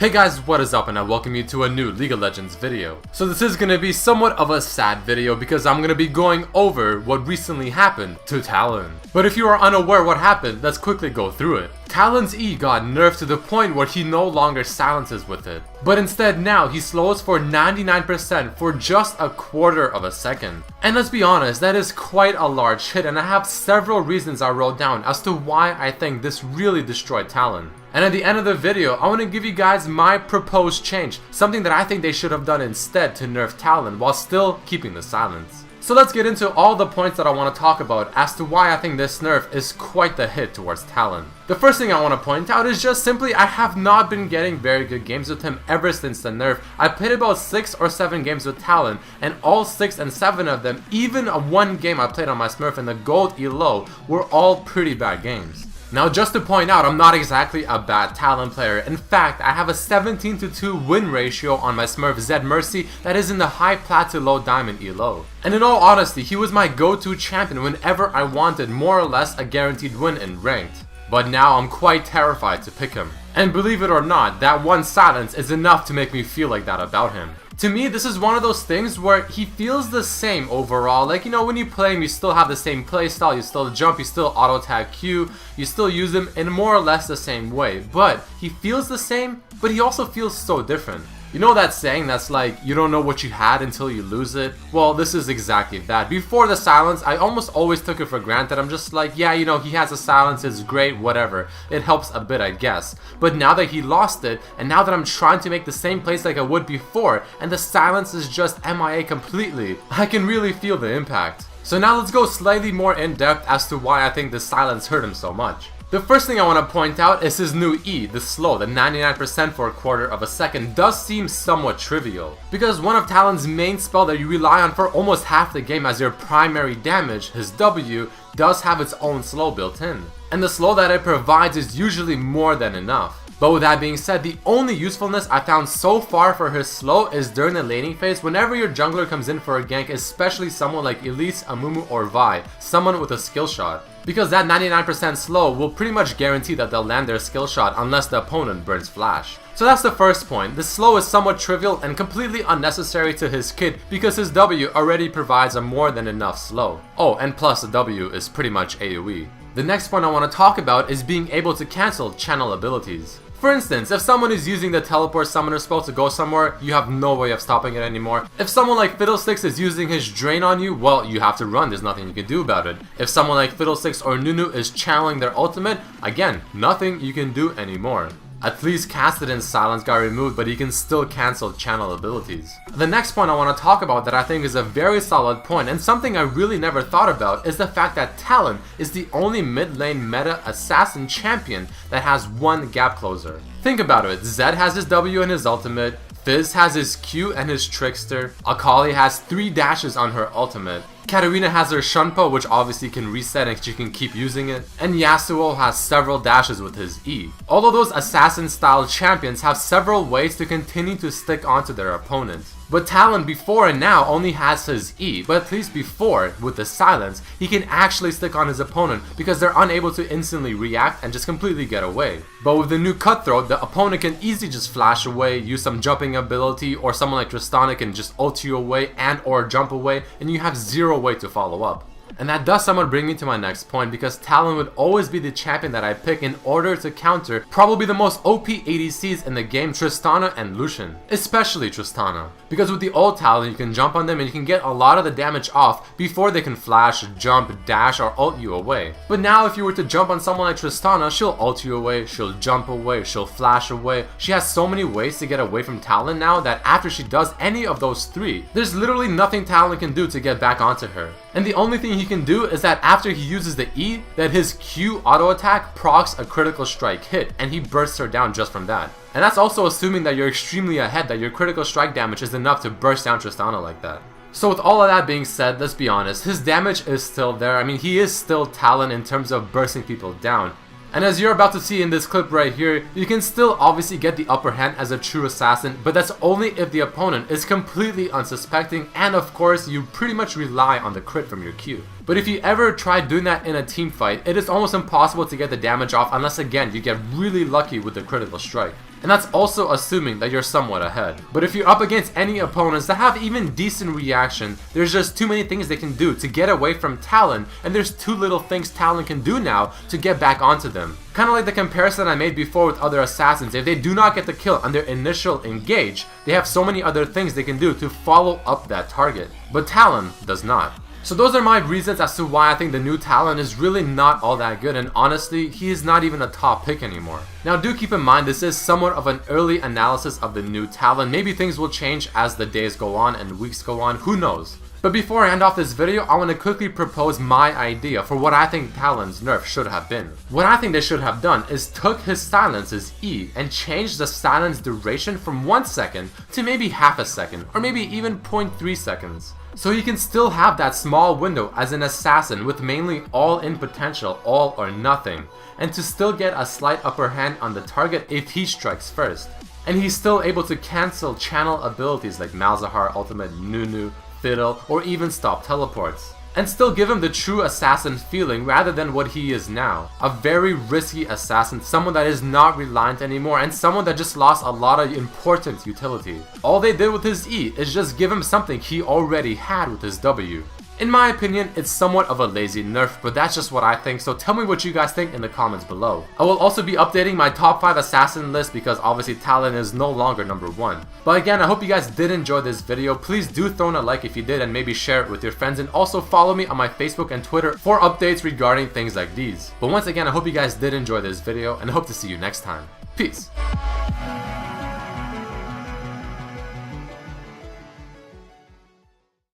Hey guys, what is up, and I welcome you to a new League of Legends video. So this is gonna be somewhat of a sad video because I'm gonna be going over what recently happened to Talon. But if you are unaware what happened, let's quickly go through it. Talon's E got nerfed to the point where he no longer silences with it. But instead now, he slows for 99% for just a quarter of a second. And let's be honest, that is quite a large hit, and I have several reasons I wrote down as to why I think this really destroyed Talon. And at the end of the video, I want to give you guys my proposed change, something that I think they should have done instead to nerf Talon while still keeping the silence. So let's get into all the points that I want to talk about as to why I think this nerf is quite the hit towards Talon. The first thing I want to point out is just simply I have not been getting very good games with him ever since the nerf. I played about 6 or 7 games with Talon, and all 6 and 7 of them, even one game I played on my Smurf in the gold elo, were all pretty bad games. Now just to point out, I'm not exactly a bad Talon player. In fact, I have a 17-2 win ratio on my Smurf Zed Mercy that is in the high plat to low diamond elo. And in all honesty, he was my go-to champion whenever I wanted more or less a guaranteed win in ranked. But now I'm quite terrified to pick him. And believe it or not, that one silence is enough to make me feel like that about him. To me, this is one of those things where he feels the same overall. Like, you know, when you play him, you still have the same playstyle, you still jump, you still auto-tag Q, you still use him in more or less the same way. But he feels the same, but he also feels so different. You know that saying that's like, you don't know what you had until you lose it? Well, this is exactly that. Before the silence, I almost always took it for granted. I'm just like, yeah, you know, he has a silence, it's great, whatever. It helps a bit, I guess. But now that he lost it, and now that I'm trying to make the same plays like I would before, and the silence is just MIA completely, I can really feel the impact. So now let's go slightly more in depth as to why I think the silence hurt him so much. The first thing I want to point out is his new E, the slow, the 99% for a quarter of a second does seem somewhat trivial. Because one of Talon's main spell that you rely on for almost half the game as your primary damage, his W, does have its own slow built in. And the slow that it provides is usually more than enough. But with that being said, the only usefulness I found so far for his slow is during the laning phase whenever your jungler comes in for a gank, especially someone like Elise, Amumu, or Vi, someone with a skill shot. Because that 99% slow will pretty much guarantee that they'll land their skill shot unless the opponent burns flash. So that's the first point. The slow is somewhat trivial and completely unnecessary to his kit because his W already provides a more than enough slow. Oh, and plus the W is pretty much AoE. The next point I want to talk about is being able to cancel channel abilities. For instance, if someone is using the teleport summoner spell to go somewhere, you have no way of stopping it anymore. If someone like Fiddlesticks is using his drain on you, well, you have to run, there's nothing you can do about it. If someone like Fiddlesticks or Nunu is channeling their ultimate, again, nothing you can do anymore. At least Kassadin's silence got removed, but he can still cancel channel abilities. The next point I want to talk about that I think is a very solid point, and something I really never thought about, is the fact that Talon is the only mid lane meta assassin champion that has one gap closer. Think about it, Zed has his W and his ultimate, Fizz has his Q and his Trickster, Akali has 3 dashes on her ultimate, Katarina has her Shunpo, which obviously can reset and she can keep using it, and Yasuo has several dashes with his E. All of those assassin style champions have several ways to continue to stick onto their opponent. But Talon before and now only has his E, but at least before, with the silence, he can actually stick on his opponent because they're unable to instantly react and just completely get away. But with the new Cutthroat, the opponent can easily just flash away, use some jumping ability, or someone like Tristana can just ult you away and or jump away, and you have zero way to follow up. And that does somewhat bring me to my next point, because Talon would always be the champion that I pick in order to counter probably the most OP ADCs in the game, Tristana and Lucian. Especially Tristana. Because with the old Talon, you can jump on them and you can get a lot of the damage off before they can flash, jump, dash, or ult you away. But now if you were to jump on someone like Tristana, she'll ult you away, she'll jump away, she'll flash away. She has so many ways to get away from Talon now that after she does any of those 3, there's literally nothing Talon can do to get back onto her. And the only thing he can do is that after he uses the E, that his Q auto attack procs a critical strike hit and he bursts her down just from that. And that's also assuming that you're extremely ahead, that your critical strike damage is enough to burst down Tristana like that. So with all of that being said, let's be honest, his damage is still there. I mean, he is still Talon in terms of bursting people down. And as you're about to see in this clip right here, you can still obviously get the upper hand as a true assassin, but that's only if the opponent is completely unsuspecting and of course you pretty much rely on the crit from your Q. But if you ever try doing that in a team fight, it is almost impossible to get the damage off unless again you get really lucky with the critical strike. And that's also assuming that you're somewhat ahead. But if you're up against any opponents that have even decent reaction, there's just too many things they can do to get away from Talon, and there's too little things Talon can do now to get back onto them. Kind of like the comparison I made before with other assassins. If they do not get the kill on their initial engage, they have so many other things they can do to follow up that target. But Talon does not. So those are my reasons as to why I think the new Talon is really not all that good, and honestly, he is not even a top pick anymore. Now do keep in mind this is somewhat of an early analysis of the new Talon. Maybe things will change as the days go on and weeks go on, who knows. But before I end off this video, I want to quickly propose my idea for what I think Talon's nerf should have been. What I think they should have done is took his silence's E and changed the silence duration from 1 second to maybe half a second, or maybe even 0.3 seconds. So he can still have that small window as an assassin with mainly all-in potential, all or nothing, and to still get a slight upper hand on the target if he strikes first. And he's still able to cancel channel abilities like Malzahar, Ultimate, Nunu, Fiddle, or even stop teleports, and still give him the true assassin feeling rather than what he is now. A very risky assassin, someone that is not reliant anymore, and someone that just lost a lot of important utility. All they did with his E is just give him something he already had with his W. In my opinion, it's somewhat of a lazy nerf, but that's just what I think, so tell me what you guys think in the comments below. I will also be updating my top 5 assassin list because obviously Talon is no longer number 1. But again, I hope you guys did enjoy this video. Please do throw in a like if you did and maybe share it with your friends, and also follow me on my Facebook and Twitter for updates regarding things like these. But once again, I hope you guys did enjoy this video and I hope to see you next time. Peace.